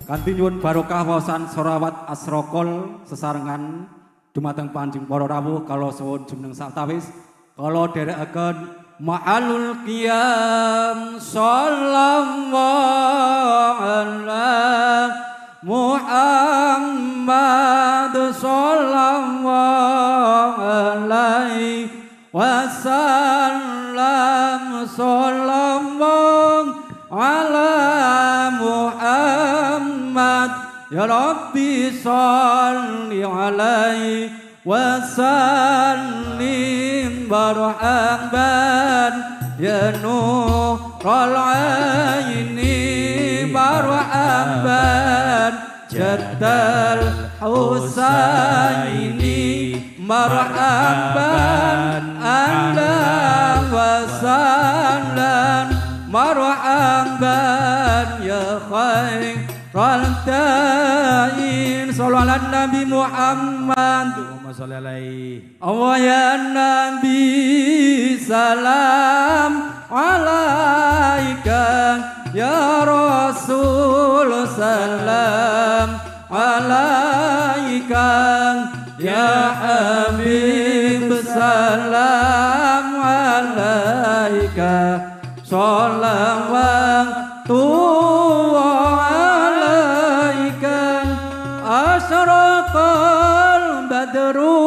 Kanthi nyuwun barokah waosan Solawat Asrokol sesarengan dumateng panjing para rawuh kala suwun jumeneng sawetawis kala dherekaken ma'alul qiyam sallallahu alaihi Muhammad sallallahu alaihi wasallam sallallahu ala Muhammad ya Rabbi salli alaihi wa sallim barhamban ya nurul aini barhamban jaddal husaini marhaban anda wa sallam marhaban ya khairal da'in sallallahu ala nabi Muhammad Allahumma sholli alaihi Allah ya nabi salam alaika ya rasul salam alaika ya habib salam alaika Salawatu alaika asraqal badru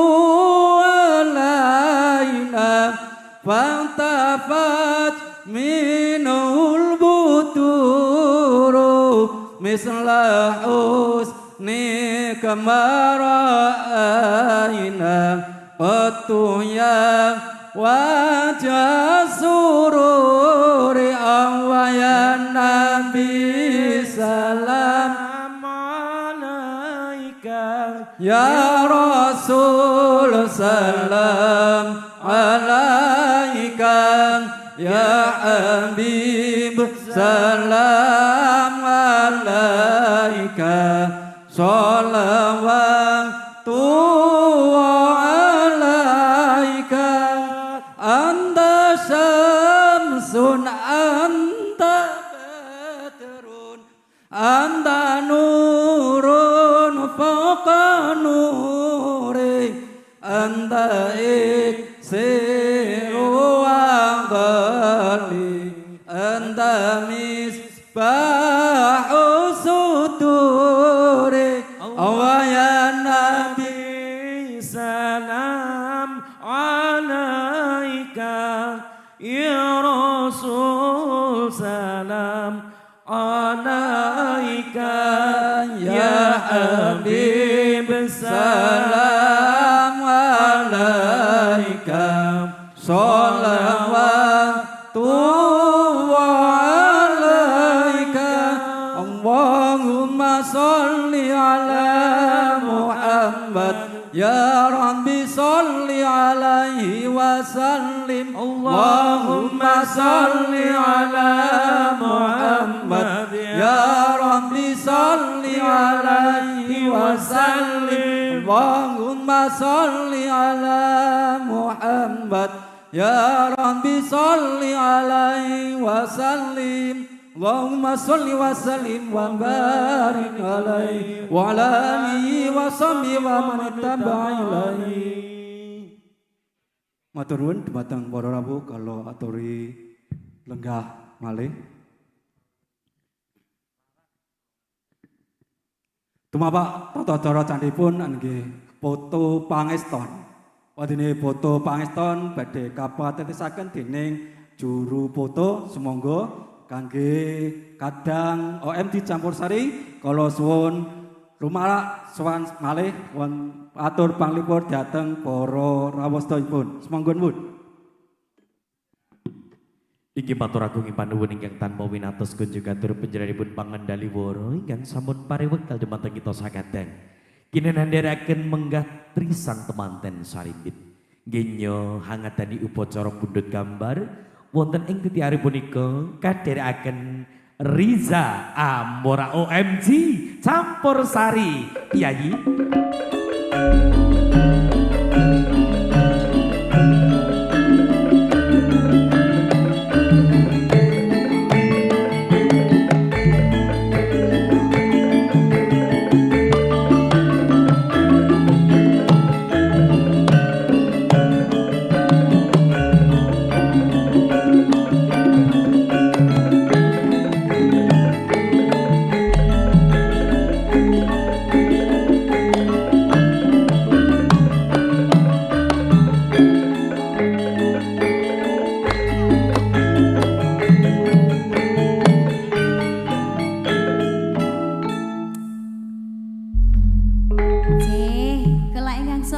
alaina fantafat minul buturu misla husni kamaraina petuya wajah sururi ya Nabi salam alaika ya Rasul salam alaika ya Habib salam alaika salawatu anta syamsun anta badrun anta nurun fawqa nuri anta iksiru aqali anta misbahu suturi Allah ya Nabi salam alaika ya Rasul salam alaika ya Habib salam alaika salawatu alaika Allahumma salli ala Muhammad ya Rabbi salli alaihi wa sallim Allahumma salli ala Muhammad ya Rabbi salli alaihi wa sallim Allahumma salli ala Muhammad ya Rabbi salli alaihi wa sallim Allahumma salli wa sallim wa barik alaihi wa ala alihi wa sahbihi wa man tabi'ilaihi. Matur nuwun dumateng para rawuh kala aturi lenggah malih. Tumapak tata cara candhipun nggih foto pangeston. Wadene foto pangeston badhe kapatetisaken dening juru foto sumangga kangge kadang OMD Campur Sari kala suwun rumalak sowan malih won atur panglipur dhateng para rawuh sedayapun. Semangga nuwun. Inggih matur agung panuwun ingkang tanpa winatos kunjung atur panjenenganipun pangendali wara ingkang sampun parewektal dumateng kita sakadang. Kinenandharaken menggah trisang temanten sarimbit. Nggih hangatani upacara pundhut gambar wonten ing titiari punika kadherekaken Riza Amora OMG Campur Sari Yayi.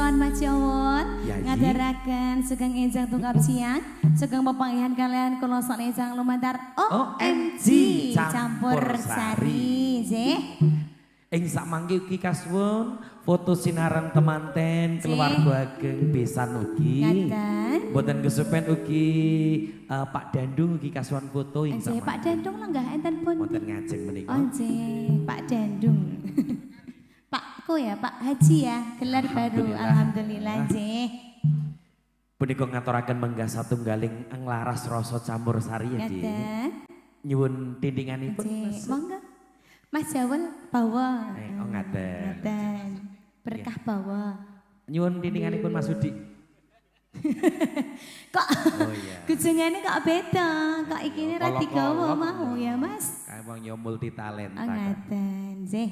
sowan Mas Jawon Ya, Yi. ngadaraken sugeng enjang tungkap siang sugeng pepanggihan kalian kula sak enjang lumantar OMG campur sari nggih. Ing sakmangke ugi kasuwun foto sinaran temanten keluarga ageng besan ugi. Ngaten. Mboten kesupen ugi Pak Dandung ugi kasuwun foto ing Nggih Pak Dandung lenggah enten pun. Wonten ngajeng menika. Oh nggih, Pak Dandung. Pakku ya, Pak Haji ya, gelar baru. Alhamdulillah nggih. Punika ngaturaken menggah satunggaling nglaras rasa campur sari ya, Dik. Ngaten. Nyuwun tindinganipun. Nggih, monggo. Mas Jawon bawa. Oh ngaten. Ngaten. Berkah bawa. Nyuwun tindinganipun Mas Udi. Kok Oh iya. kujengannya kok beda, kok ikine ra digawa mau ya Mas. Kae wong yo multi talenta. Oh ngaten, nggih.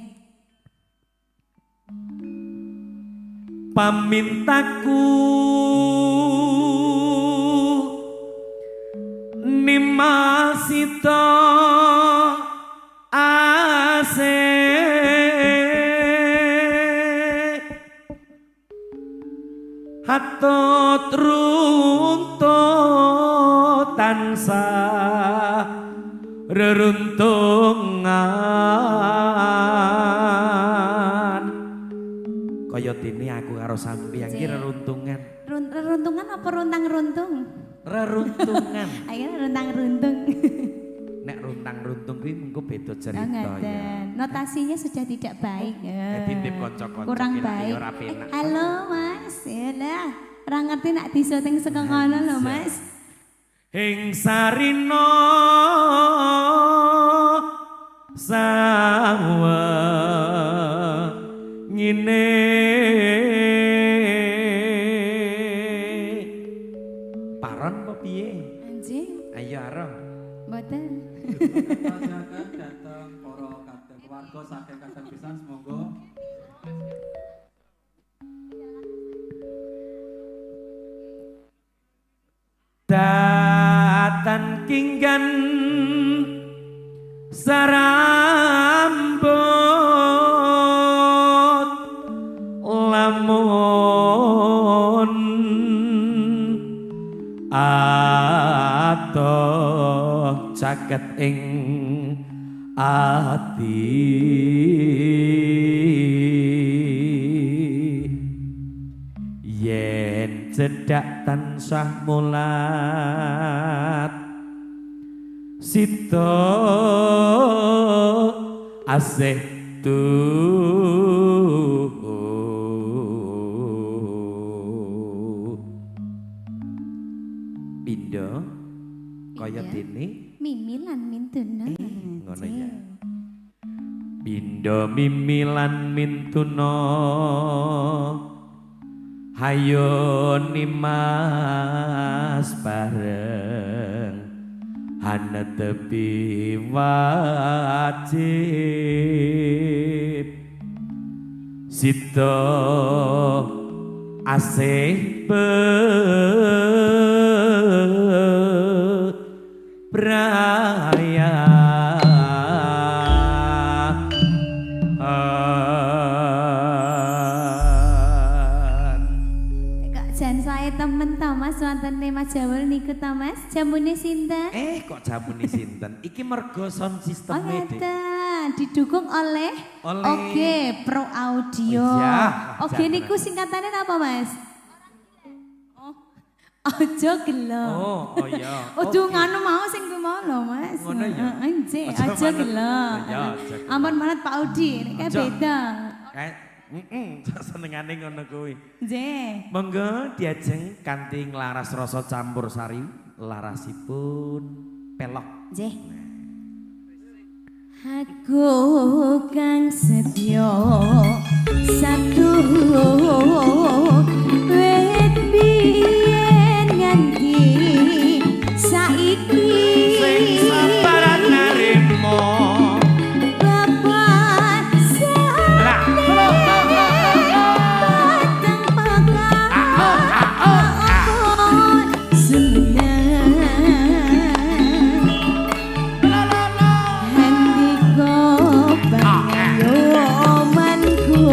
Pamintaku nimasita asih hatut runtut tansah reruntungan kaya dene aku karo sampeyan iki reruntungan. Reruntungan apa runtang-runtung? Reruntungan. Ayo runtang-runtung. Nek runtang-runtung kuwi mengko beda Oh cerita ya. ngaten. Notasinya sudah tidak baik. Dadi tip kanca-kanca Kurang ki lak baik. ya ora penak. Halo Mas, yalah. Ora ngerti nak disyuting saka kono lho Mas. Ing sarina sawa ngine paron apa piye? Anjing, Ayo arah. mboten. Panjenengan datang para kadang keluarga saking kadang pisan semoga Datan kinggan sarambut lamun atoh caket ing ati yen cedak tansah mulat sito asih pindo kaya Iya. dene Mimilan mintuna. ngono ya. Pindo mimilan mintuna hayo nimas bareng hana tepi wajib sito asih beraya Kok jan saya temen ta Mas wonten Mas Jawol niku ta Mas? Jamune sinten? kok jamune sinten? Iki mergo sound Oh system ngeten, didukung oleh Oleh- Oke Pro Audio. Iya, Oke jangan. niku singkatannya apa Mas? Oh, Ojo gelo. Oh iya. Ojo nganu mau sing ku mau lho Mas. Ngono ya? Nggih, Ojo aja manut. gelo. Iya, aja gelo. Ampun manut Pak Udi, nek kayak Ojo. beda. Kayak senengane ngono kuwi. Nggih. Monggo diajeng kanthi nglaras rasa campur sari, larasipun pelok. Nggih. Aku kang setya satu wit biyen nganti saiki Sing sabaran narimo. Bapak Lah, batang pekan senang handiko banyomanku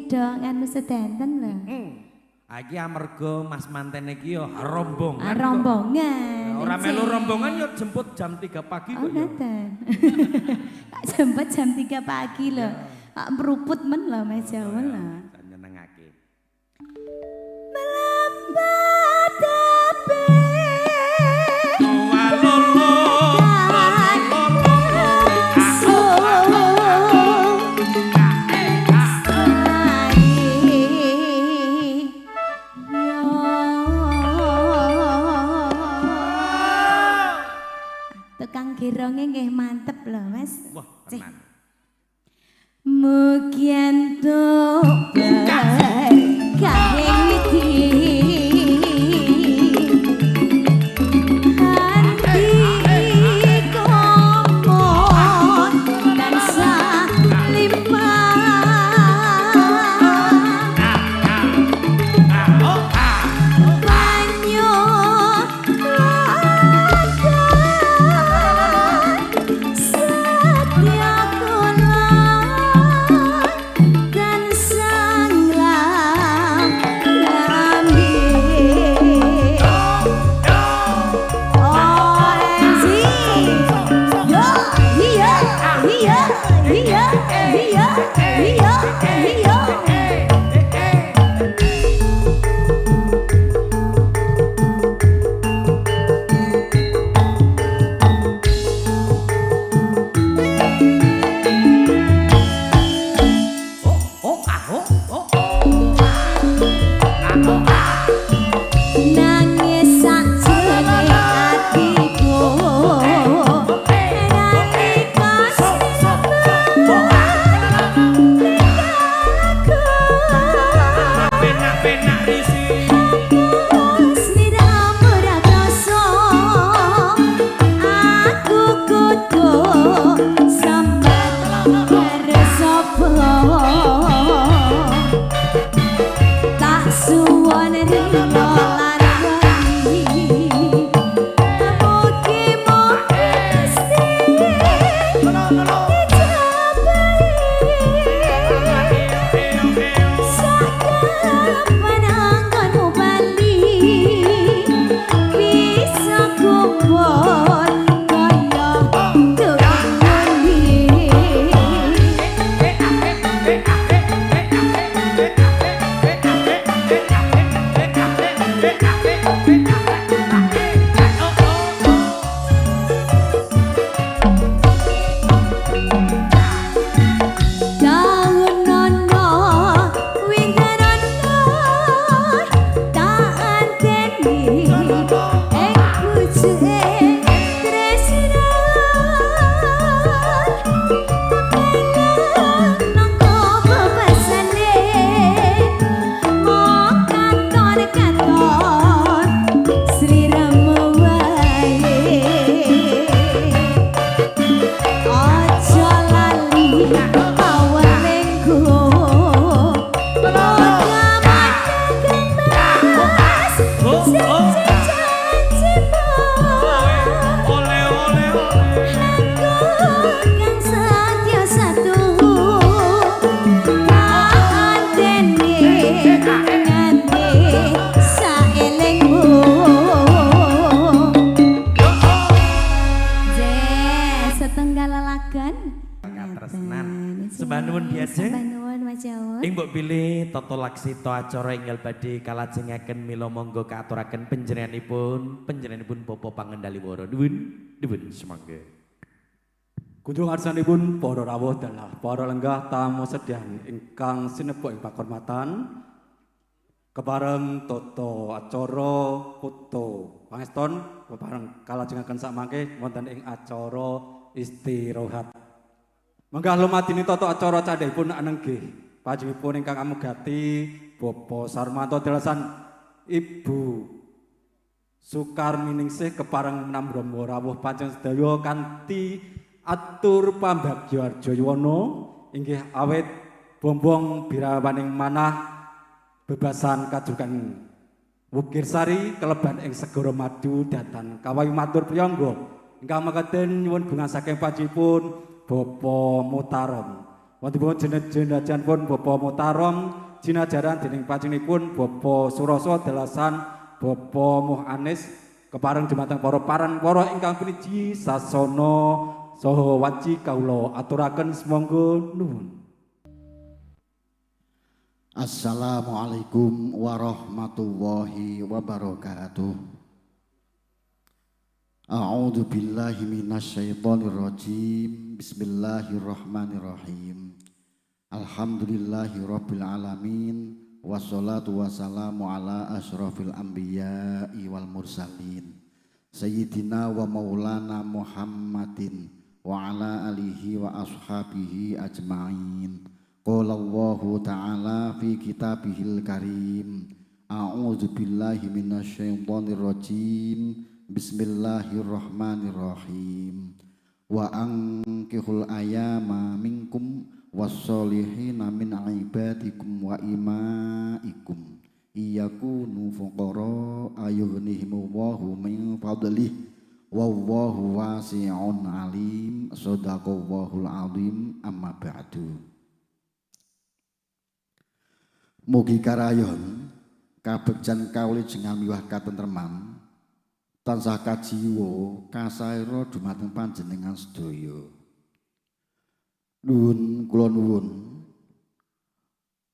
do nganu sedanten lho. Iki amarga Mas manten iki yo rombongan. Rombongan. Ora melu rombongan yo jemput jam 3 pagi kok yo. Tak jemput jam 3 pagi lho. Tak meruput men lho Mas Jawa lho. Nyenengake. Melambat tapi tukang gerongnya nggih mantep lho Mas. Wah, tenan. Mugian to kahing witi hati komon dan salimah banyu ladan setia kula dan sanglam lambi OMG yo iya iya iya iya iya iya nangis sakjane atiku nalika Penak-penak risi. sliramu ra krasa aku kudu sambat karo sapa tak suwon rino lan wengi mugi-mugi Gusti dijabahi sakapan anggonmu bali bisa kumpul kaya tukang ngundi daun nono windarana tak anteni ing pucuke tresna nangko bebasane mau kantor sliramu wae aja lali awalengku pagaman kemas janji-janjimu aku kang satya satu antene nganti saelengmu setenggal lelagan Katresnan. Sembah nuwun biajeng. Sembah nuwun Mas Jawa. Ing mbok pilih Toto Laksito acara enggal badhe kalajengaken mila monggo kaaturaken panjenenganipun Bapa Pangendaliworo. Nuwun semangga. Kunjung arsanipun para rawuh dalah para lenggah tamu sedyan ingkang sinebut ing pakurmatan kepareng toto acara foto pangeston kepareng kalajengaken sakmangke wonten ing acara istirahat. Menggah lumadini toto acara candhipun anenggih panjenenganipun ingkang amugati Bapak Sarmanto Delasan Ibu Sukarminingsih kepareng nambrama rawuh panjenengan sedaya kanthi atur pambagya Arja Yuwana inggih awet bombong birawaning manah bebasan kajukan Wukir Sari keleban ing Segara Madu datan kawayu matur priyangga ingkang mekaten nyuwun gungan saking panjenenganipun Bapak Mutarom Wontenipun jenazahipun Bapak Mutarom jinajaran dening panjenenganipun Bapak Suroso dalasan Bapak Muh Anis kepareng dumateng para ingkang piniji sasana saha waji kawula aturaken semangga nuwun. Assalamualaikum warahmatullahi wabarakatuh. A'udzu billahi minasyaitonir rajim. Bismillahirrahmanirrahim. Alhamdulillahirabbil alamin wassalatu wassalamu ala asyrafil anbiya'i wal mursalin sayyidina wa maulana Muhammadin wa ala alihi wa ashabihi ajmain. Qala Allahu ta'ala fi kitabihil karim. A'udzu billahi minasyaitonir rajim. Bismillahirrahmanirrahim. Wa ankihul ayama minkum wassolihina min ibadikum wa imaikum iyakunu fuqara ayughnihimullahu min fadlih wallahu wasi'un alim. Shadaqallahul azim. Amma ba'du. Mugi karayon kabegjan kawulijengan miwah katentreman tansah kajiwa kasaira dumateng panjenengan sedaya. Nuwun kula nuwun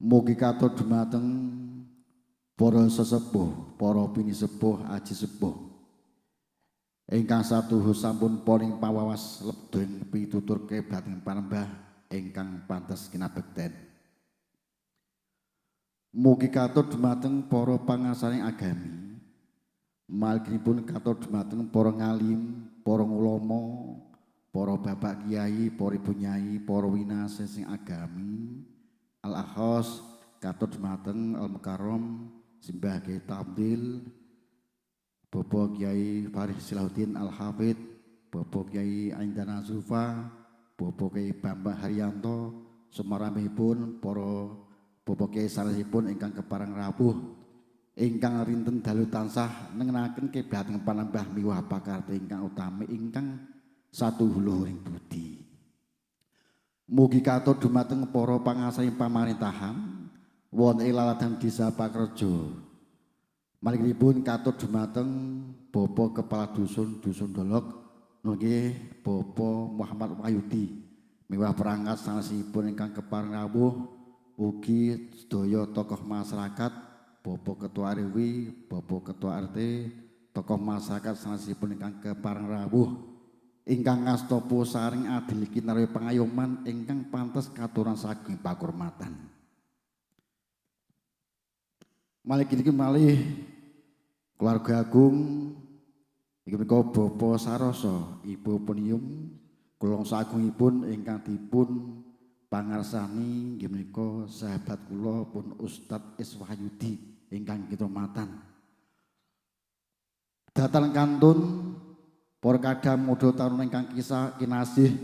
mugi katur dumateng para sesepuh, para pinisepuh, aji sepuh ingkang satuhus sampun paring pawawas lebeng pitutur kebateng panembah ingkang pantes kinabekten. Mugi katur dumateng para pangasaring agami, malginipun katur dumateng para ngalim, para ulama, para bapak kiai, para ibu nyai, para winase sing agami, al-akhos katur dumateng al-mukarram Simbah Kiai Tabdil, Bapak Kiai Farid Silahuddin Al-Hafid, Bapak Kiai Aindana Zufa, Bapak Kiai Bambang Haryanto, semarambipun para Bapak Kiai sanesipun ingkang kepareng rawuh ingkang rinten dalu tansah nengenaken keblateng panembah miwah pakarti ingkang utami ingkang satuhuluring budi. Mugi katur dumateng para pangasaring pamarintahan wonten ing laladan Desa Pakrejo. Malihipun katur dumateng Bapak Kepala Dusun Dolok nggih Bapak Muhammad Wahyudi miwah perangkat sanesipun ingkang kepareng rawuh ugi sedaya tokoh masyarakat, Bapak Ketua RW, Bapak Ketua RT, tokoh masyarakat sanesipun ingkang kepareng rawuh ingkang ngasta pusaring adil kinarya pangayoman ingkang pantes katuran saking pakurmatan. Malih keluarga agung inggih menika Bapak Saroso, Ibu Penium, kula sagungipun ingkang dipun pangarsani inggih menika sahabat kula pun Ustadz Iswahyudi ingkang kitromatan. Dhateng kantun para kadam modho taruna ingkang kisah kinasih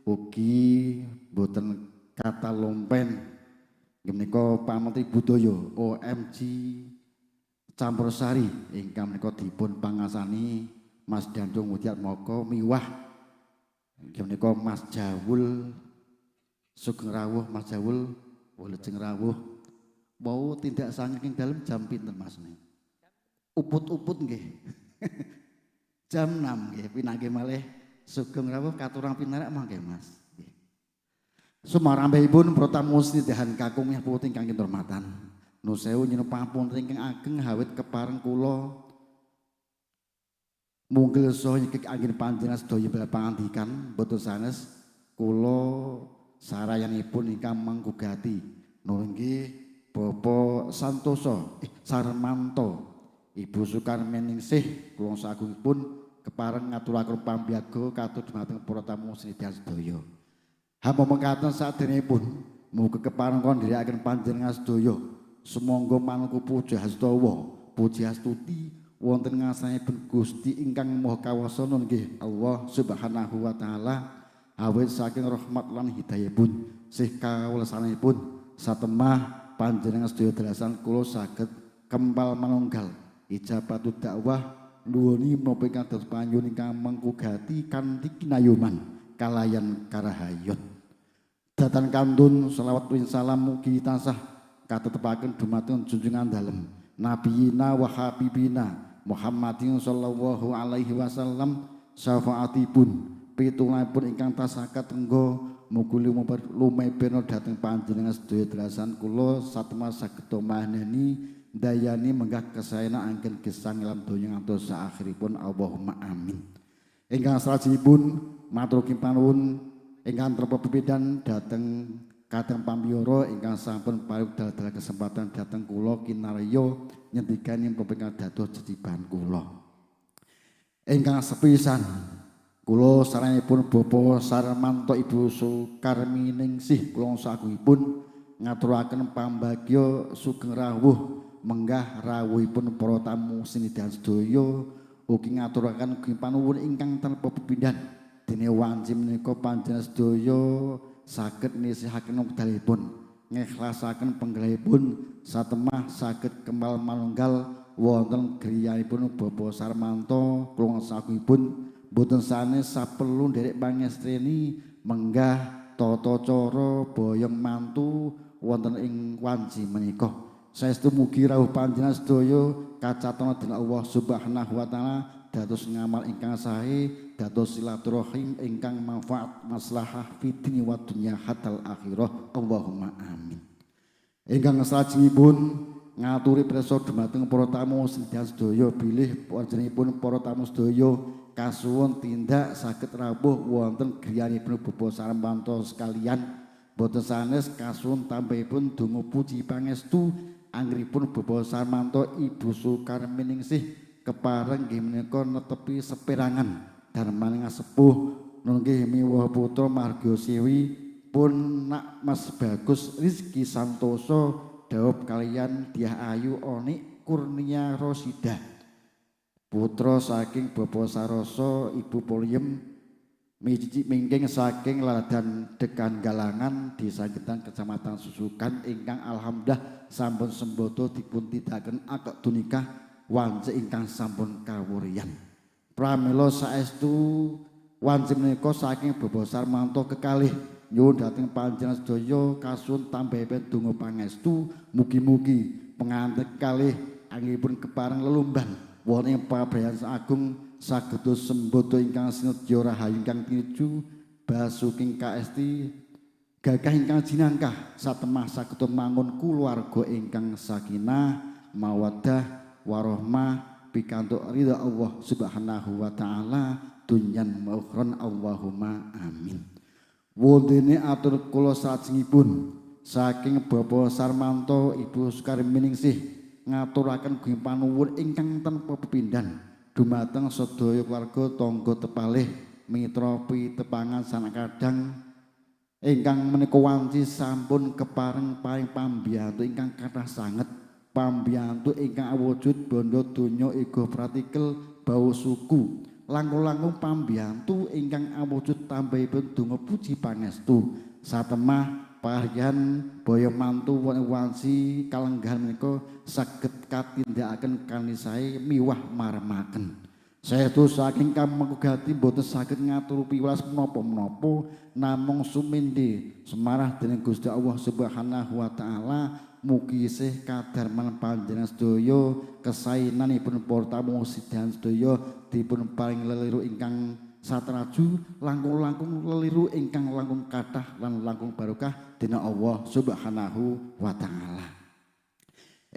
ugi boten kata lompen inggih menika Pak Menteri Budaya OMG Campursari ingkang menika dipun pangasani Mas Dandung Mudiat Moko miwah inggih menika Mas Jawul Sugeng rawuh Mas Jawul, wilujeng rawuh. Mau tindak saking dalem jam pinten Mas nih? Uput-uput nggih. Jam 6 nggih, pinanggih malih sugeng rawuh katurang pinarak mangke Mas. Nggih. Sumarambahipun protamusi dahan kakung yang puting ingkang kinurmatan. Nuwun sewu nyuwun pangapunten ingkang ageng hawit kepareng kula munggil saha nyekik anggen panjenengan sedaya bela pangandikan boten sanes kula sarayanipun ingkang manggugati nuwun nggih Bapak Santoso Sarmanto, Ibu Sukarmeningsih kula sagungipun kepareng ngaturaken pambiyaga katur dumateng para tamu sedherek sedaya. Hamba mekaten saderengipun mugi kepareng kondhirikaken panjenengan sedaya sumangga manungku puja hastawa, puji astuti wonten ngarsanipun Gusti ingkang Maha Kawasa nggih Allah Subhanahu wa taala. Awit saking rahmat lan hidayahipun sih kawulasanipun satemah panjenengan sedaya dalasan kula saged kempal manunggal ijabatu dakwah nuwuni menapa ingkang dados panjun ingkang mengkugati kanthi kinayuman kalayan karahayun. Datan kantun selawat win salam mugi tansah katetepaken dumateng junjungan dalem nabiyina wa habibina Muhammadin sallallahu alaihi wasallam syafaatipun pitulunganipun ingkang tasah katengga mugi lumeber dhateng panjenengan sedaya dalasan kula satema saged mahnani dayani menggah kesayana anggen gesang lan donya ngantos saakhiripun Allahumma amin. Ingkang salajengipun matur panuwun ingkang trepa pepidan dhateng kadang pambiyara ingkang sampun paring dal-dal kesempatan dhateng kula kinarya ngendikani pepenggal dados ceciban kula. Ingkang sepisan kula saranipun Bapak Sarmanto Ibu Sukarminingsih kula sagungipun ngaturaken pambagya sugeng rawuh menggah rawuhipun para tamu sinidan sedaya ugi ngaturaken panuwun ingkang tanpa pepindhan dene wanci menika panjenengan sedaya saged nisihaken wekdalipun ngikhlasaken penggalihipun satemah saged kemal manunggal wonten griyanipun Bapak Sarmanto kula sagungipun boten sanes saperlu nderek pangestreni menggah tata cara boyong mantu wonten ing wanci menika. Saestu mugi rawuh panjenengan sedaya kacatana dening Allah Subhanahu wa taala dados ngamal ingkang sae, dados silaturahim ingkang manfaat maslahah fitni wa dunya hatal akhirah. Allahumma amin. Ingkang salajengipun ngaturi pirsa dumateng para tamu sedaya sedaya bilih panjenenganipun para tamu sedaya kasuwun tindak saged rawuh wonten griyanipun Bapak Sarmanto sekalian. Boten sanes kasuwun tampahipun donga puji pangestu anggenipun Bapak Sarmanto Ibu Sukarminingsih kepareng nggih menika netepi seperangan darmaning sepuh nggih miwah putra marga siwi pun nak Mas Bagus Rizki Santoso dawuh kalian Diah Ayu Onik Kurnia Rosida putra saking Bapak Saroso Ibu Poliem mingking saking Laladan Dekan Galangan Desa Getan Kecamatan Susukan ingkang alhamdulillah sampun sembodo dipun tindakaken akad tunikah wanci ingkang sampun kawuriyan. Pramila saestu wanci menika saking Bapak Sarmanto kekalih nyuwun dhateng panjenengan sedaya kasuwun tambahipun donga pangestu mugi-mugi pengantin kalih anggenipun kepareng lelumban wonten ing pabrayan agung saged sembodo ingkang sinedya rahayu ingkang tinuju basuking kaesti gagah ingkang jinangkah satemah saged mangun kulawarga ingkang sakinah mawaddah warahmah pikantuk ridha Allah Subhanahu wa taala dunyan maukhron Allahumma amin. Wontene atur kula salajengipun saking Bapak Sarmanto Ibu Sukarminingsih ngaturaken gunging panuwun ingkang tanpa pepindhan dumateng sedaya keluarga tangga tepalih mitra pitepangan sanak kadang ingkang menika wanci sampun kepareng paring pambiyantu ingkang kathah sanget pambiyantu ingkang awujud bondo donya ego pratikel bau suku langkung-langkung pambiyantu ingkang awujud tambahipun donga puji pangestu satemah paharyan boyo mantu wanci kalenggahan menika saged katindakaken kanisae miwah maremaken. Saestu saking kamangkugati boten saged ngatur piwelas menapa-menapa namung sumindhe semarah dening Gusti Allah Subhanahu wa taala mugi isih kadarman panjenengan sedaya kesaenanipun para tamu sidahan sedaya dipun paring leliru ingkang satraju langkung-langkung leliru ingkang langkung kathah lan langkung barokah dening Allah Subhanahu wa taala.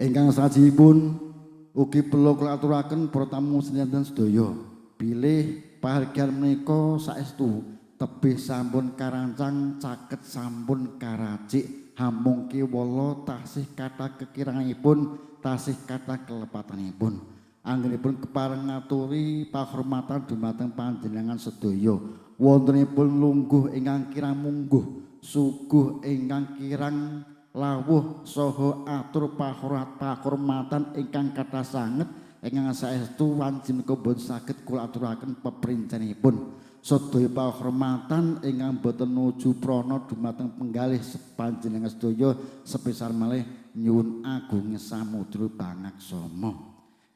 Ingkang salajengipun ugi perlu kula aturaken para tamu sedaya bilih pahargyan menika saestu tebih sampun karancang caket sampun karacik hamung kiwala tasih kathah kekiranganipun tasih kathah kelepatanipun anggenipun kepareng ngaturi pahormatan dumateng panjenengan sedaya wontenipun lungguh ingkang kirang mungguh suguh ingkang kirang lawuh saha atur pahormatan ingkang kathah sanget ingkang saestu wanci menika boten saged kula aturaken peprincenipun sedaya pahormatan ingkang boten nuju prana dumateng penggalih panjenengan sedaya sepisar malih nyuwun agung samudra pangaksama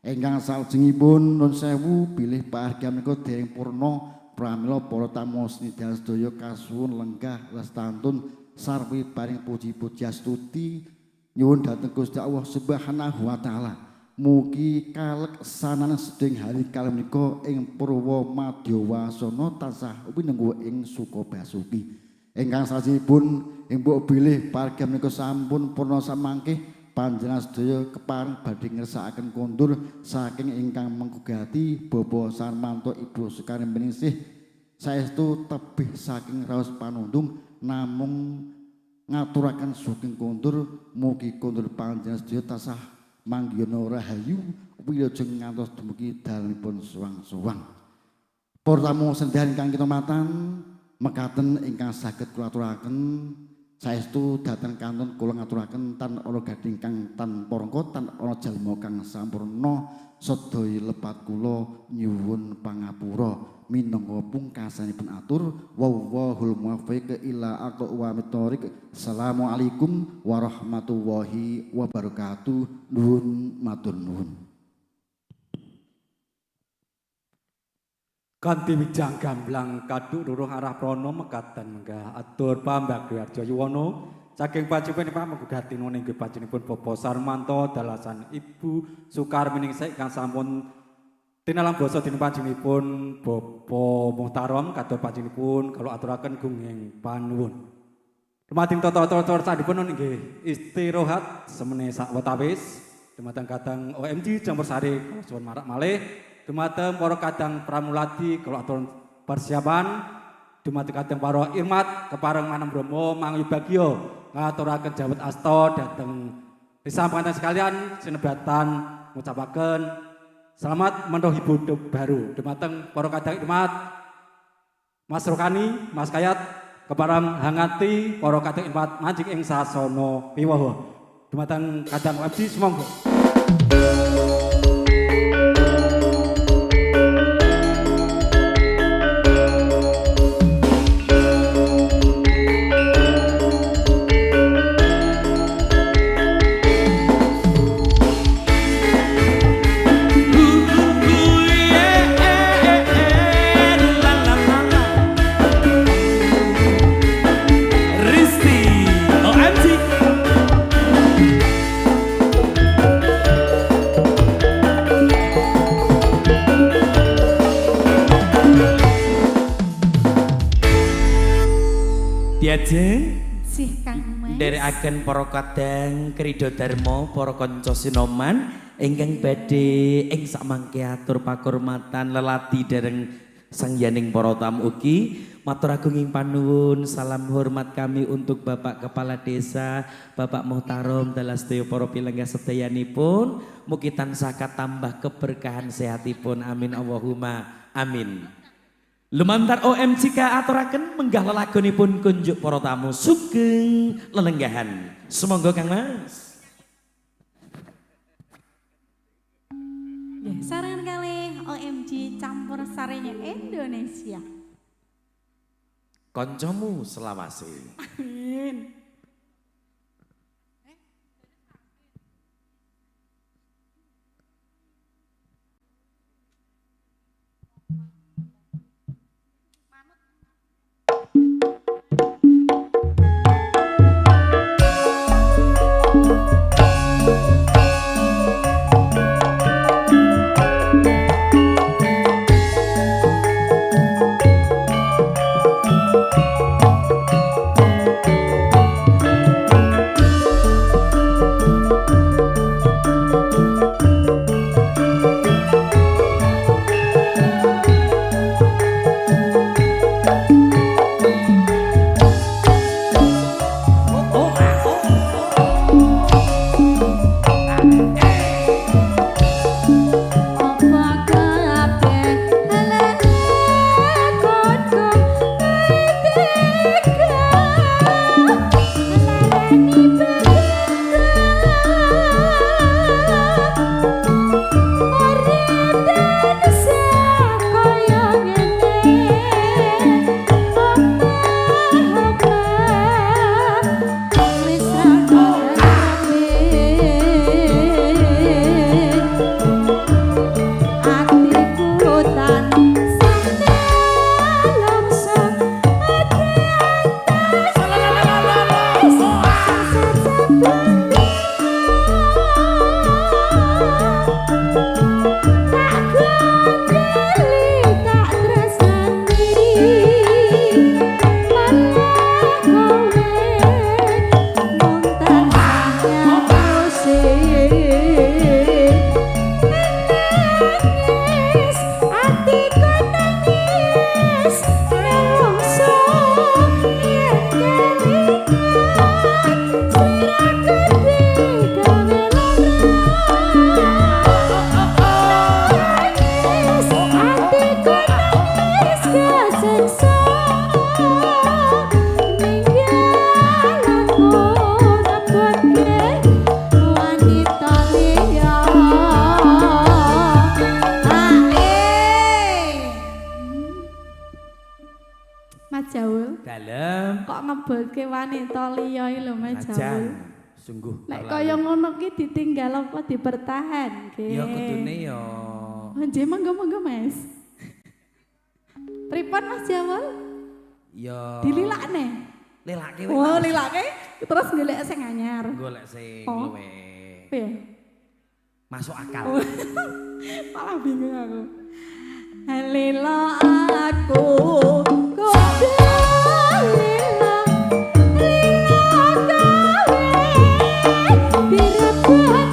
ingkang salajengipun nuwun sewu bilih pahargyan menika dereng purna pramila para tamu sedaya kasuwun lenggah lestantun sarwi paring puji-puji astuti nyuwun dhateng Gusti Allah Subhanahu wa taala. Mugi kaleksanan sedhing hari kalih menika ing Purwa Madyawasana tansah winenggo ing suka basuki. Ingkang salajengipun ing mbok bilih pargi menika sampun purna samangke panjenengan sedaya kepareng badhe ngersakaken kondur saking ingkang menggugati Bapak Sarmanto Ibu Sukaring Beningsih saestu tebih saking raos panundung namung ngaturaken saking kondur mugi kondur panjenengan sedaya tansah manggiyana rahayu wilujeng ngantos dumugi dalemipun suwang-suwang. Para tamu sendherek ingkang kinamatan mekaten ingkang saged kula aturaken saestu dhateng kantun kula ngaturaken tan ana gading kang tanpa rangka tan ana jalma kang sampurna sedaya lepat kula nyuwun pangapura minangka pungkasanipun atur wallahul muwaffiq ila aqwamit thoriq. Assalamualaikum warahmatullahi wabarakatuh. Nuwun matur nuwun. Kanthi wijang gamblang kaduk ruruh arah prana mekaten menggah atur pambagyo Arjo Yuwono saking panjenengan menggugati nuning panjenenganipun Bapak Sarmanto dalasan Ibu Sukarminingsih kang sampun tinalang basa dening panjenenganipun Bapak Muhtarom kados panjenenganipun kalau aturaken gunging panuwun. Dumateng tata-tata sadipun nggih istirahat semene sawetawis dumateng kadang OMG Campursari kula suwun marak malih. Dumateng para kadang pramuladi kalau atur persiapan dumateng kadang para irmat kepareng Manem Bromo Mangu Bagio ngaturaken jawet asta dhateng disampaikan sekalian sinebatan ngucapaken selamat menuju hidup baru dumateng para kadang irmat Mas Rokani Mas Kayat kepareng hangati para kadang irmat manjing ing sasana wiwaha dumateng kadang abdi sumangga. Diajeng Sih Kang Mas. nderekaken para kadang krida dharma para kanca sinoman ingkang badhe ing samangke atur pakurmatan lelati dereng sangyaning para tamu ugi matur agunging panuwun salam hormat kami untuk Bapak Kepala Desa Bapak Muhtarom dalas sedaya para pilenggah sedayanipun mugi tansah katambah keberkahan sehatipun amin Allahumma amin. Lumantar OMJK aturaken menggah lelagonipun kunjuk para tamu sugeng lelenggahan. Sumangga Kang Mas. Ya, sarangan kali OMG Campursarinya Indonesia. Koncomu selawase. Amin. siksa ninggal aku nebutke wanita liya Mas Jaul Dalem. kok ngebutke wanita liya iki lho Mas Jaul Najan. Sungguh. lek kaya ngono ki ditinggal apa dipertahanke Ya kudune ya. Nggih monggo Mas Pripun Mas Jaul Ya. dililakne Lelake oh lilake terus golek sing anyar golek sing Oh. luwih piye masuk akal. Oh. Malah bingung aku. Lila aku kudu lila lila gawe direbut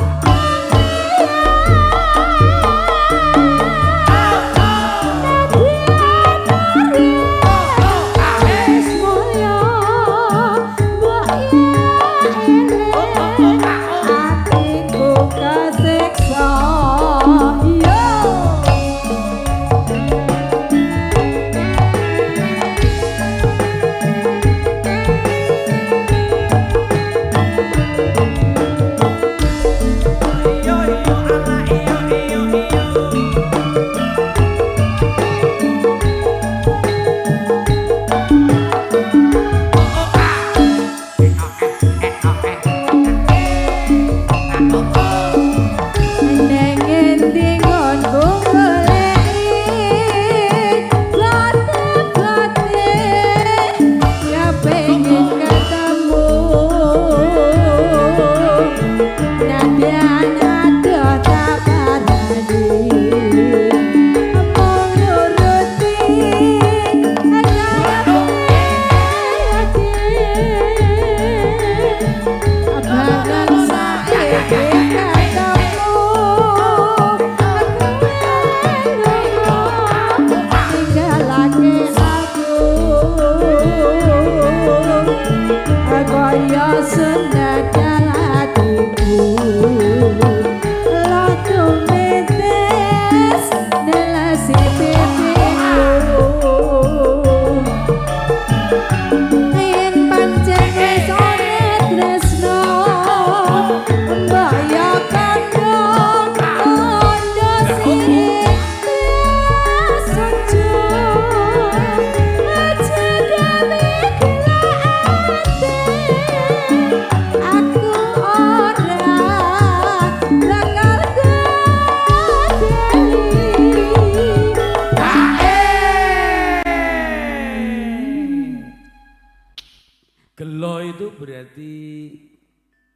Gelo itu berarti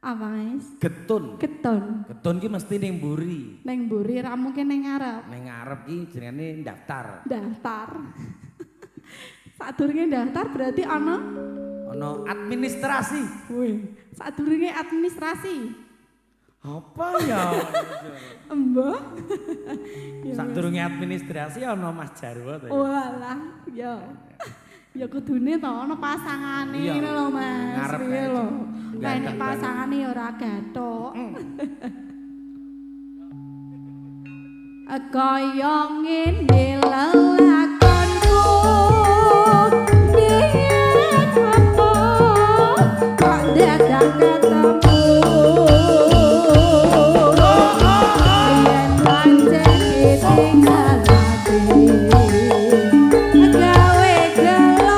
apa Mas? getun. Keton Getun ki mesti ning mburi. neng mburi ra mungkin neng ngarep Ning ngarep ki jenenge daftar. daftar sadurunge daftar berarti ana Ono administrasi. wih sadurunge administrasi Apa ya? Mbah Sadurunge administrasi ono Mas Jarwo to. ya? walah ya ya kudune to ana pasangane Iya. ngono lho Mas Ngarep piye aja. lho Ganteng nek banget. pasangane ya ora gathok kaya ngene lelakonku yen apa kok dadak ketemu yen pancen ditinggal gawe gelo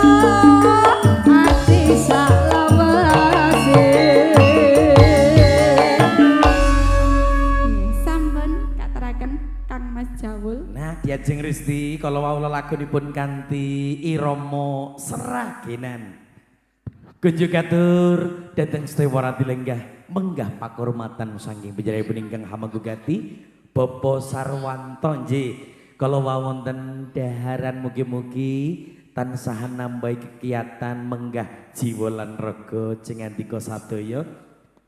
ati salawase sampun kateraken Kang Mas Jawul Nah, Diajeng Risti kalau wau lelagonipun kanthi irama seragenan. Kunjuk atur dhateng Stewarati lenggah menggah pakurmatan saking panjenenganipun ingkang hamagugati Bapak Sarwanto nggih. Kalau wonten daharan mugi-mugi tansah nambahi kegiatan menggah jiwa lan raga jeng andika sadaya.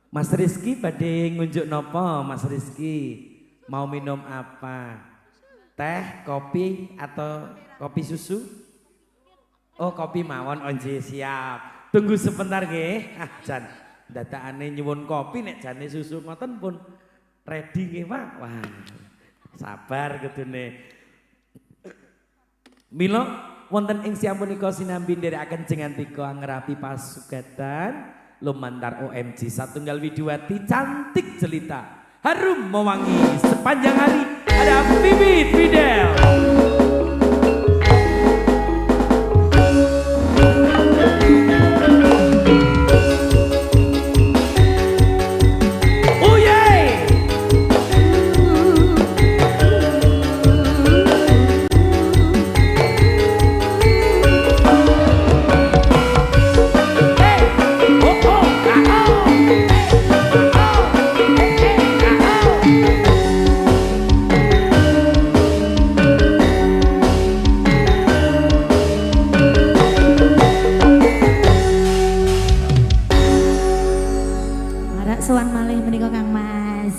Mas Rizky badhe ngunjuk napa Mas Rizky? Mau minum apa? Teh, kopi atau kopi susu? Oh, kopi mawon onje siap. Tunggu sebentar nggih. Ah, jan dadakane nyuwun kopi nek jane susu ngoten pun ready nggih, Pak. Wah. Sabar kudune. Mila wonten ing siang punika sinambi nderekaken jengantika angrapi pasugatan lumantar OMG Satunggal Widiwati cantik jelita harum mewangi sepanjang hari ada Bibit Fidel. Sowan malih menika Kang Mas.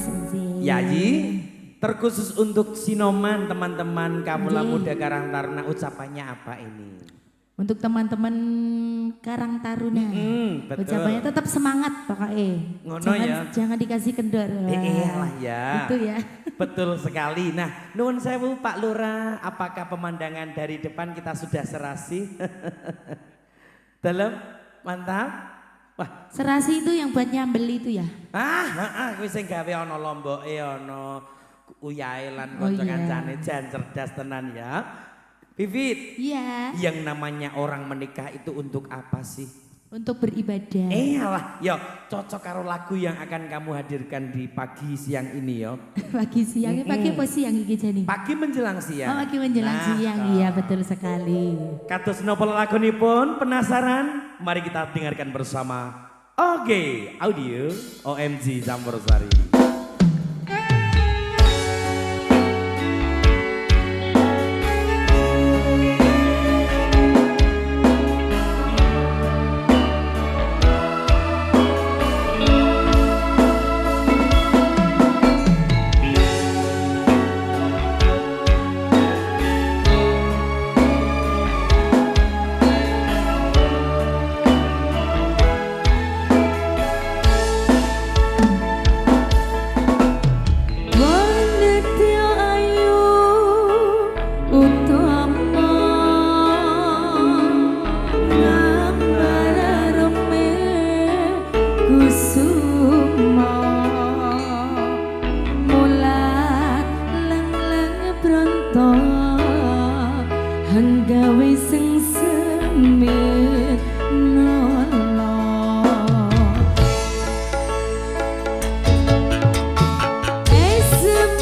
Yayi, terkhusus untuk Sinoman teman-teman Kawula Nggih. Muda Karang Taruna ucapannya apa ini? Untuk teman-teman Karang Taruna, betul. ucapannya tetap semangat pokoknya. Ngono jangan, ya. jangan dikasih kendor. Iyalah ya. Itu ya. Betul sekali. Nah, nuwun sewu Pak Lurah, apakah pemandangan dari depan kita sudah serasi? Dalam, mantap. Wah, Serasi itu yang buat nyambel itu ya. kuwi sing gawe ana lomboke ana uyahe lan Oh, kanca iya. kancane jan cerdas tenan ya. Vivit, Iya. yang namanya orang menikah itu untuk apa sih? Untuk beribadah. Alah, yo cocok karo lagu yang akan kamu hadirkan di pagi siang ini yo. Pagi siang, pagi apa siang iki jane? Pagi menjelang siang. Oh, pagi menjelang Nah, siang, iya betul sekali. kados napa lagunipun penasaran? Mari kita dengarkan bersama. Oke, audio OMG Campursari. Hanggawe sing semit nolong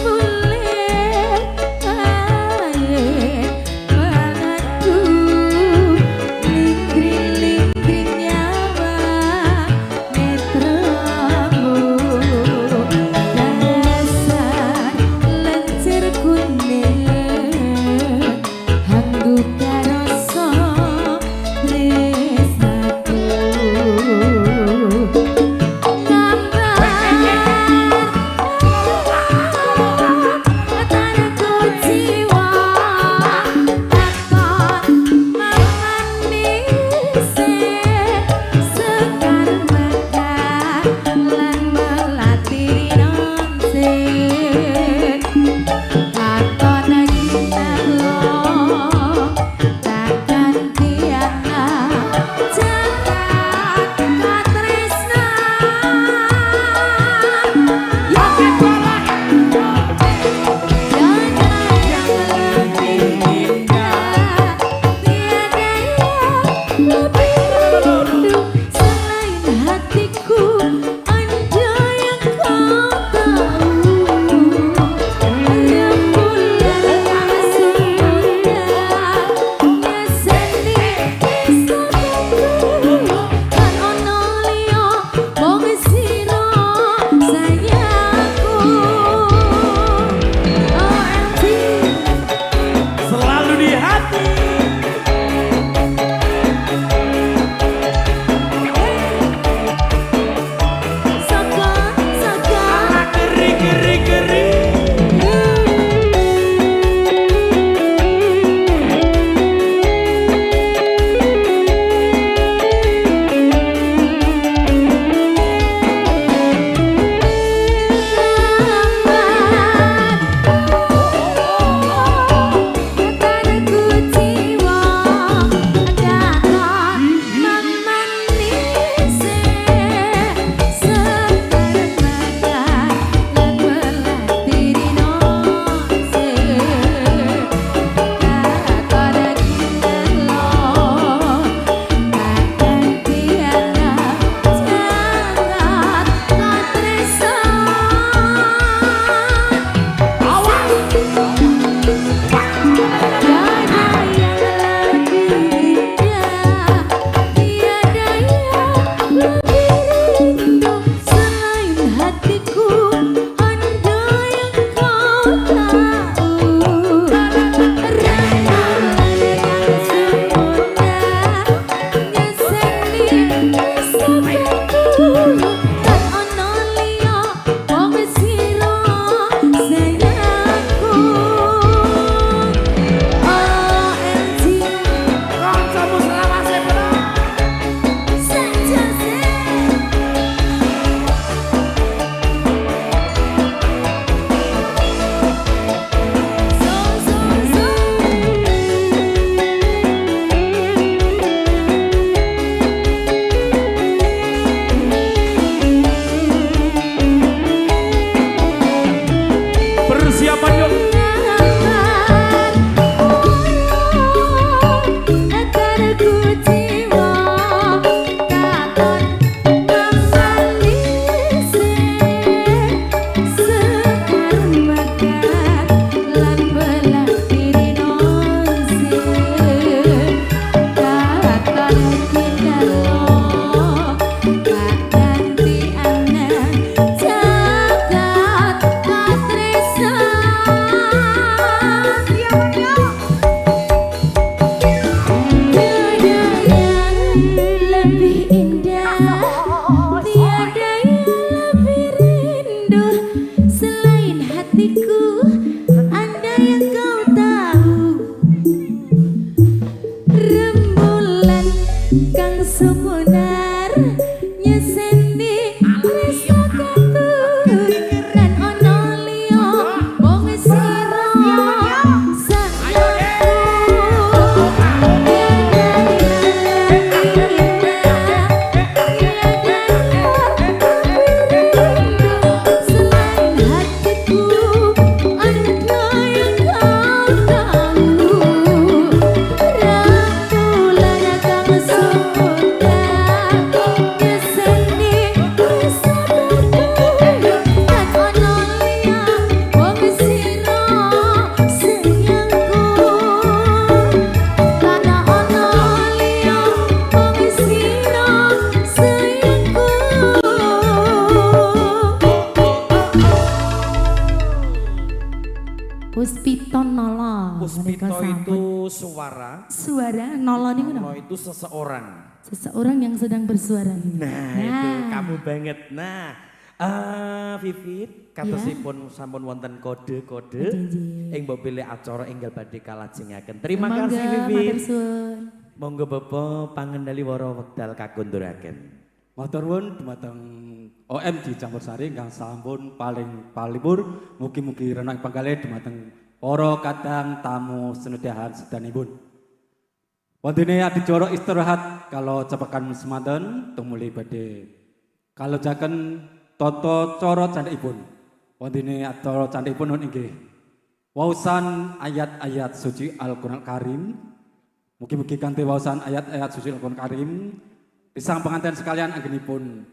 sebulan ae bangatku lingkring-lingkring nyawa netramu dasar lencir kuning hanggu karasa sumunar nyeseni rasa katuran ono liya wong sira Puspito Nolo. Puspito Mereka itu sambut. Suara Nolo nih Nolo itu seseorang. Seseorang yang sedang bersuara. Nah, itu kamu banget. Nah, Vivit katosipun sampun wonten kode-kode ing mbok pilih acara enggal badhe kalajengaken. Terima kasih Vivit. Monggo Bapak pangendali wara wekdal kakunduraken. Matur nuwun dumateng OMG Campur Sari ingkang sampun paling palipur mugi-mugi renang pangkalih dumateng para kadang tamu senedahan sedanipun. Wondene adicara istirahat kalau cepakan semanten tumuli badhe kalajaken tata cara candhikipun. Wondene acara candhikipun inggih waosan ayat-ayat suci Al-Qur'an Karim. Mugi-mugi kanthi waosan ayat-ayat suci Al-Qur'an Karim pisang pengantin sekalian anggenipun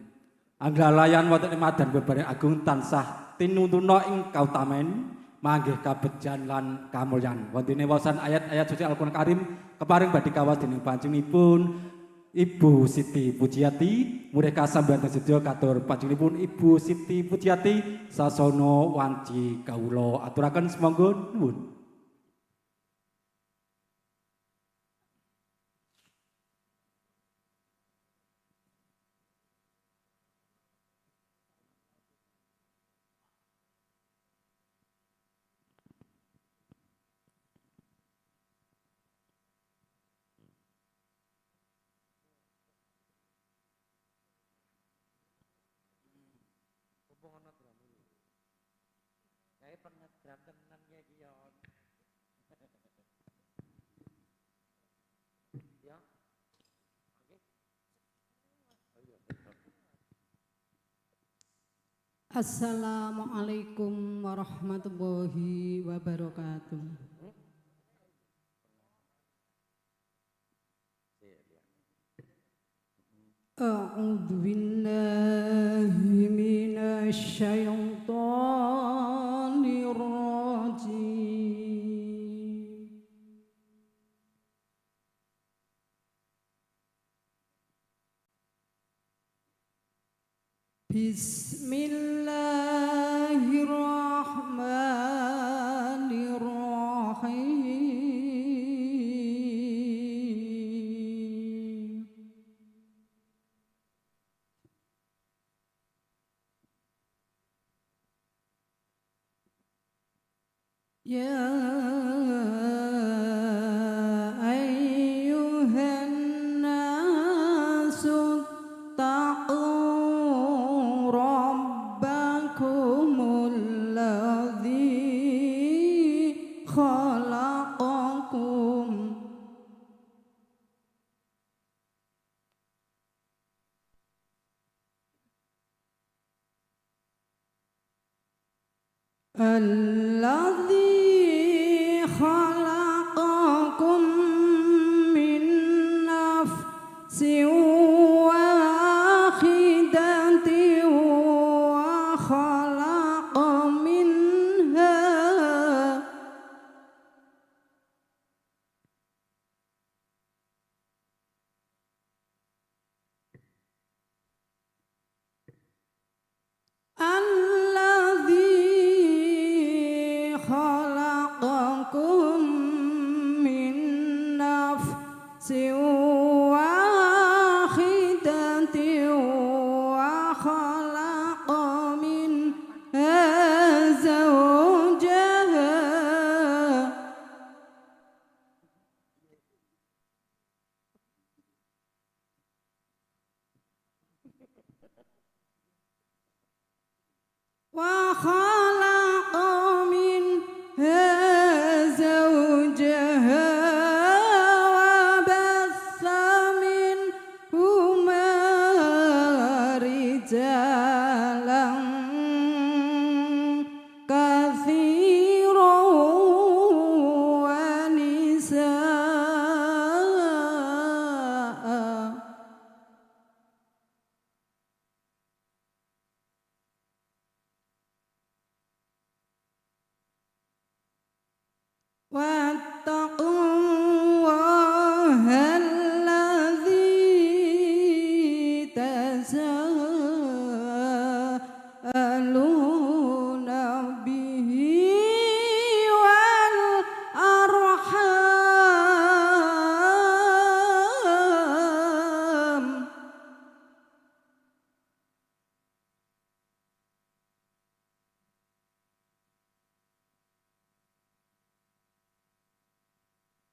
anggalayan wonten madan bebareng agung tansah tinuntuna ing kautamen manggih kabejan lan kamulyan. Wontene waosan ayat-ayat suci Al-Qur'an Karim keparing badhe kawas dening panjenenganipun Ibu Siti Pujiati, mereka sambiatan sedya katur panjenenganipun Ibu Siti Pujiati sasono wanci kawula aturaken semangga nuwun. Assalamualaikum warahmatullahi wabarakatuh. A'udzu billahi minasy syaithanir rajim. Bismillahirrahmanirrahim. Ya ayyuhan nasu taqu rabbakumul ladzi khalaqakum alladzi khalaqakum min nafsin wahidatin wa khalaqa minha alladzi khalaqakum min nafsin wahidatin wa khalaqa minha zawjaha وخلق منها زوجها وبث منهما رجالا كثيرا ونساء واتقوا الله الذي تساءلون به والأرحام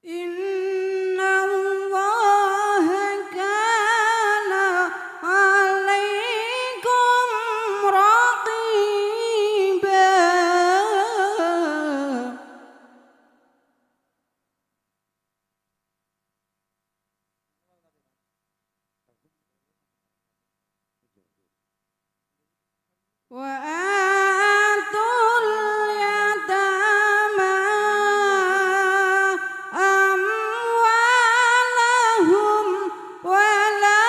إن الله كان عليكم رقيبا وآتوا اليتامى أموالهم ولا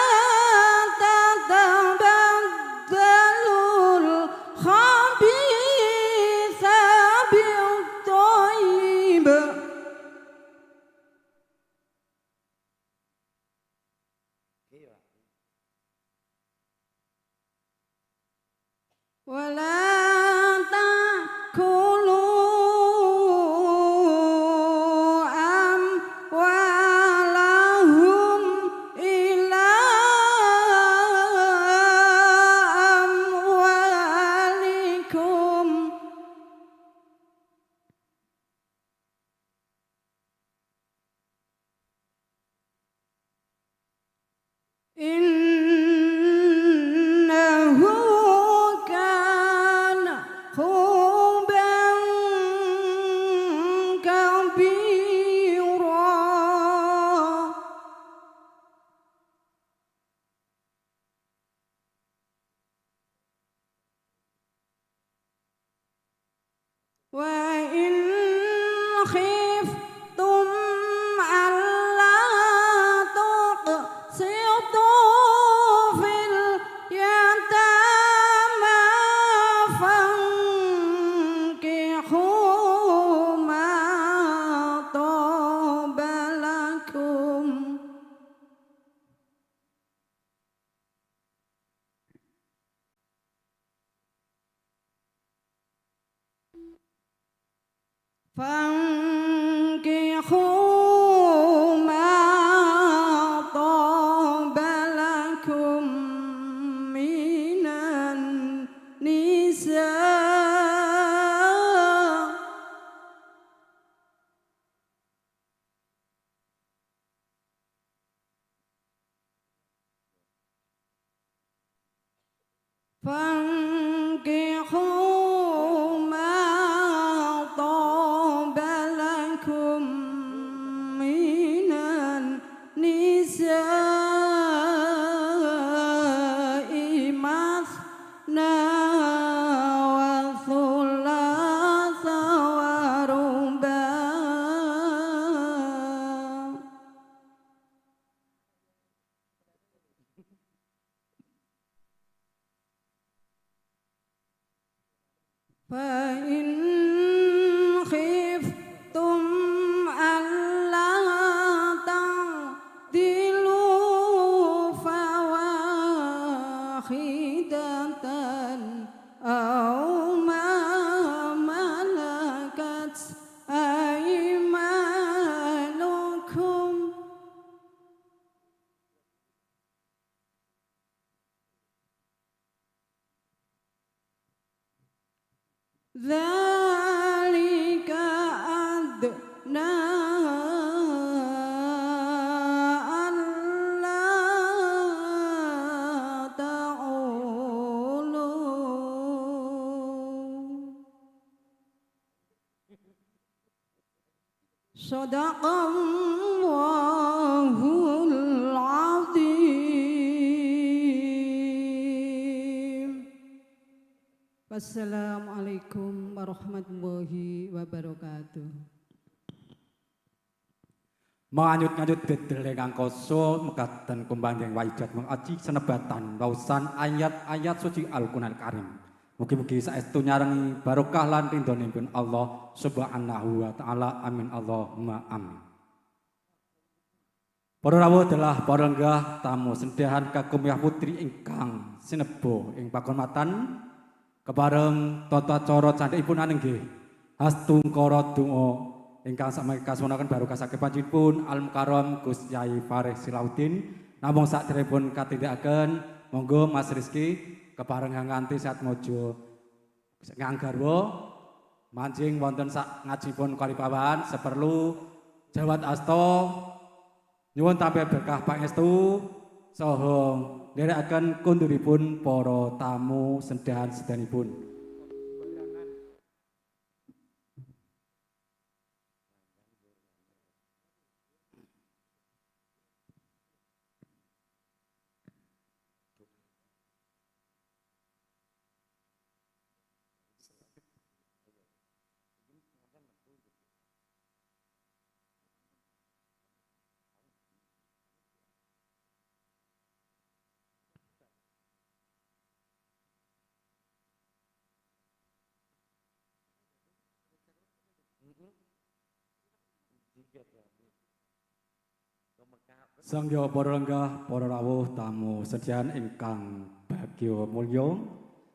تتبدلوا الخبيث بالطيب ولا تأكلوا أموالهم إلى أموالكم إنه كان حوبا كبيرا وإن خفتم ألا تقسطوا في اليتامى فانكحوا ما طاب لكم فانكحوا ما طاب لكم من النساء فانكحوا ما طاب لكم من النساء مثنى وثلاث ورباع فإن خفتم ألا تعدلوا فواحدة أو ما ملكت أيمانكم ذلك أدنى ألا Sadaqallahul azim. Wassalamualaikum warahmatullahi wabarakatuh. Manganyut-nganyut dedel ingkang koso mekaten kumbanding waidat mengaji senebatan wausan ayat-ayat suci Al-Qur'an Karim. Mugi-mugi saestu nyarengi barokah lan ridhonipun Allah Subhanahu wa taala. Amin Allahumma amin. Para rawuh adalah para lenggah tamu sendahan kakumiyah putri ingkang sinebo ing pakurmatan kebareng tata cara candhikipun anenggih hastungkara donga ingkang sami kasuwunaken barokah saking panjenenganipun Al Mukarram Gus Yai Faris Silauddin. Namung sakderengipun katindakaken monggo Mas Rizky kebareng nganti Satmojo nganggarwa manjing wonten sak ngajipun kalipawan seperlu jawat asta nyuwun tampi berkah pangestu saha nderekaken kunduripun para tamu sendahan sedanipun. Sangya para lenggah, para rawuh tamu sedyan ingkang bagya mulya,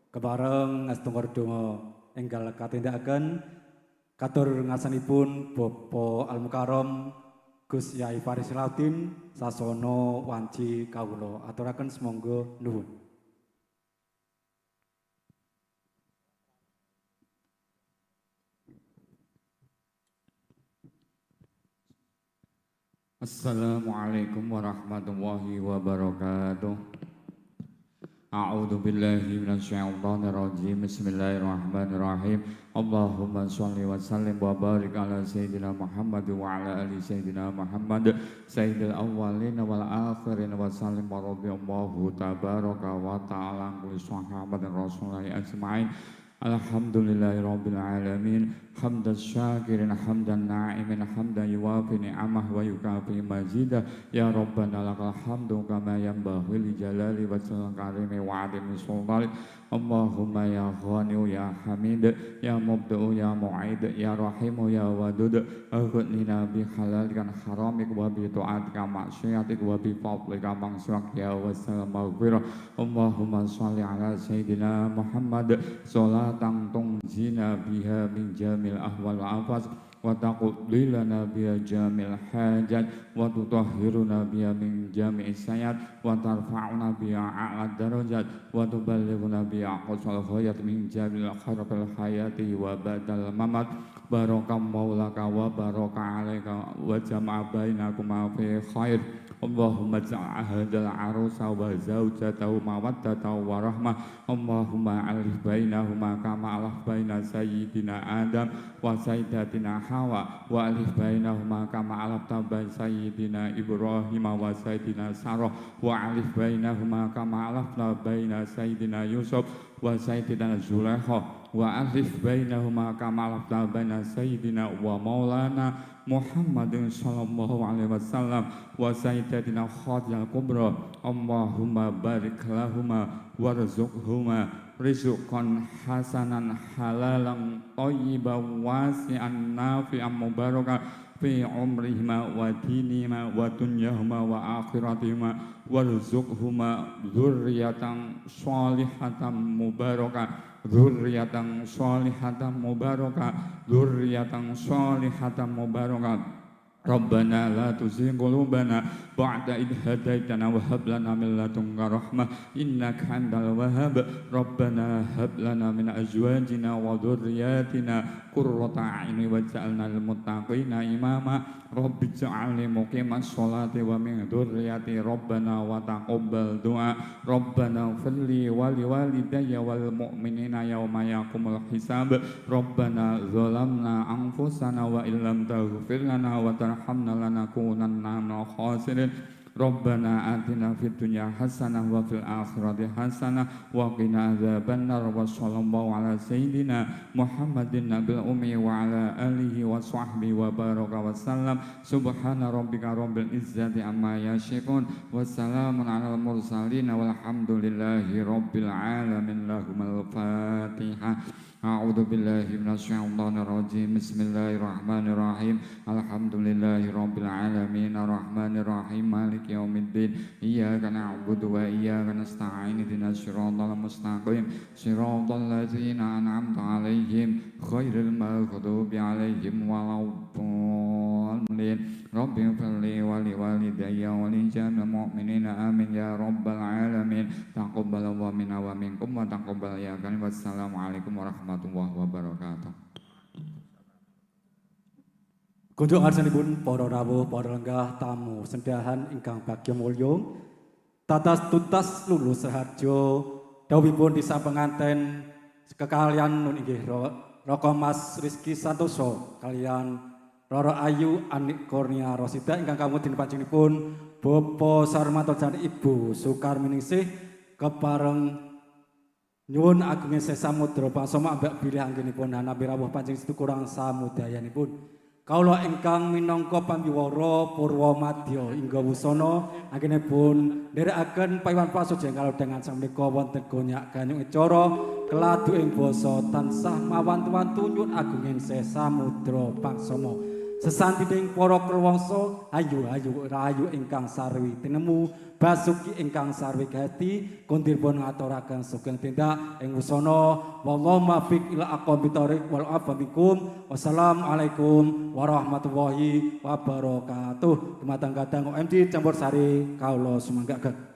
kebareng ngatungkar donga enggal katindakaken katur ngarsanipun Bapak Al Mukarram Gus Yai Faris Silauddin sasana wanci kawula aturaken semangga nuwun. Assalamualaikum warahmatullahi wabarakatuh. A'udzu billahi minasyaitonir rajim. Bismillahirrahmanirrahim. Allahumma shalli wa sallim wa barik ala sayyidina Muhammad wa ala ali sayyidina Muhammad sayyidil awwalin wal akhirin wa sallim wa radhiyallahu tabaraka wa ta'ala kulli sahabatin rasulillahi ajma'in. Alhamdulillahirabbil alamin. Hamdan syakirin hamdan na'imin hamdan yuwafi ni'amah wa yukafi mazidah. Ya Rabbana lakal hamdu kama yanbaghi li jalali wajhil karimi wa 'azimi sultanik. Allahumma ya Ghani ya Hamid ya Mubdi'u ya Mu'id ya Rahimu ya Wadud aghnina bi halalika haramik wa bi ta'atika maksiatik wa bi fadlika maghfirah ya wasal maghfirah. Allahumma shalli ala sayyidina Muhammad salatan tunjina biha min jamil ahwal wa afas wa taqdi lana biha jamil hajat wa tutahhiruna biha min jami'is sayat wa tarfa'una biha a'la darajat wa tuballighuna biha aqsal ghayat min jamil khairil hayati wa badal mamat. Baraka maulaka wa baraka alaika wa jama'a bainakuma fi khair. Allahumma ja'al hadzal arusa wa zawjatahu mawaddatan wa rahmah. Allahumma alif bainahuma kama alaf baina sayyidina Adam wa sayyidatina Hawa wa alif bainahuma kama alafta baina sayyidina Ibrahim wa sayyidina Sarah wa alif bainahuma kama alafta baina sayyidina Yusuf wa sayyidina Zulaikha wa alif bainahuma kama alafta baina sayyidina wa maulana Muhammadin sallallahu alaihi wasallam wa sayyidatina Khadijah kubra. Allahumma barik lahuma warzuqhuma rizqan hasanan halalan thayyiban wasi'an nafi'an mubarakan fi umrihima wa dinihima wa dunyahuma wa akhiratihima warzuqhuma dzurriyyatan shalihatan mubarakah dzurriyyatan shalihatan mubarakah dzurriyyatan shalihatan mubarakah. Rabbana la tuzigh qulubana بعد إذ هديتنا وهب لنا من لدنك رحمة إنك أنت الوهاب ربنا هب لنا من أزواجنا وذرياتنا قرة أعين واجعلنا للمتقين إماما رب اجعلني مقيم الصلاة ومن ذريتي ربنا وتقبل دعاء ربنا اغفر لي ولوالدي والمؤمنين يوم يقوم الحساب ربنا ظلمنا أنفسنا وإن لم تغفر لنا وترحمنا لنكونن من الخاسرين ربنا آتنا في الدنيا حسنة وفي الآخرة حسنة وقنا عذاب النار وصلى الله على سيدنا محمد النبي الأمي وعلى آله وصحبه وبارك وسلم سبحان ربك رب العزة عما يصفون وسلام على المرسلين والحمد لله رب العالمين لهم الفاتحة أعوذ بالله من الشيطان الرجيم بسم الله الرحمن الرحيم الحمد لله رب العالمين الرحمن الرحيم مالك يوم الدين إياك نعبد وإياك نستعين اهدنا الصراط المستقيم صراط الذين أنعمت عليهم غير المغضوب عليهم ولا الضالين رب اغفر لي ولوالدي ولجميع المؤمنين آمين يا رب العالمين تقبل الله منا ومنكم وتقبل يا كريم والسلام عليكم warahmatullahi wabarakatuh. Kunjung arsanipun para rawuh, para lenggah tamu sendahan ingkang bagya mulya. Tatas tuntas lulus saharjo dawuhipun disa penganten kekalian nun inggih Roko Mas Rizky Santoso kalian Roro Ayu Anik Kurnia Rosida ingkang kamudin panjenenganipun Bapak Sarmanto jan Ibu Sukarminingsih kepareng nyuwun agunging sesamudra pangsama ambek bilih anggenipun nabi rawuh panjenengan kurang samudayanipun. Kaula ingkang minangka pambiwara Purwamadya ingga wusana anggenipun nderekaken pawiwan pasujen kalau dengan sang menika wonten gonyak ganyong acara keladu ing basa tansah mawantu-wantu nyuwun agunging sesamudra pangsama. Sesantining para krewangsa ayu-ayu rayu ingkang sarwi tinemu basuki ingkang sarwi gati kuntiripun ngaturaken sugeng tindak ing wusana wallahu muwaffiq ila aqwamit thoriq wal afwa minkum wassalamualaikum warahmatullahi wabarakatuh. Dumateng kadang OMD Campur Sari kaula sumangga.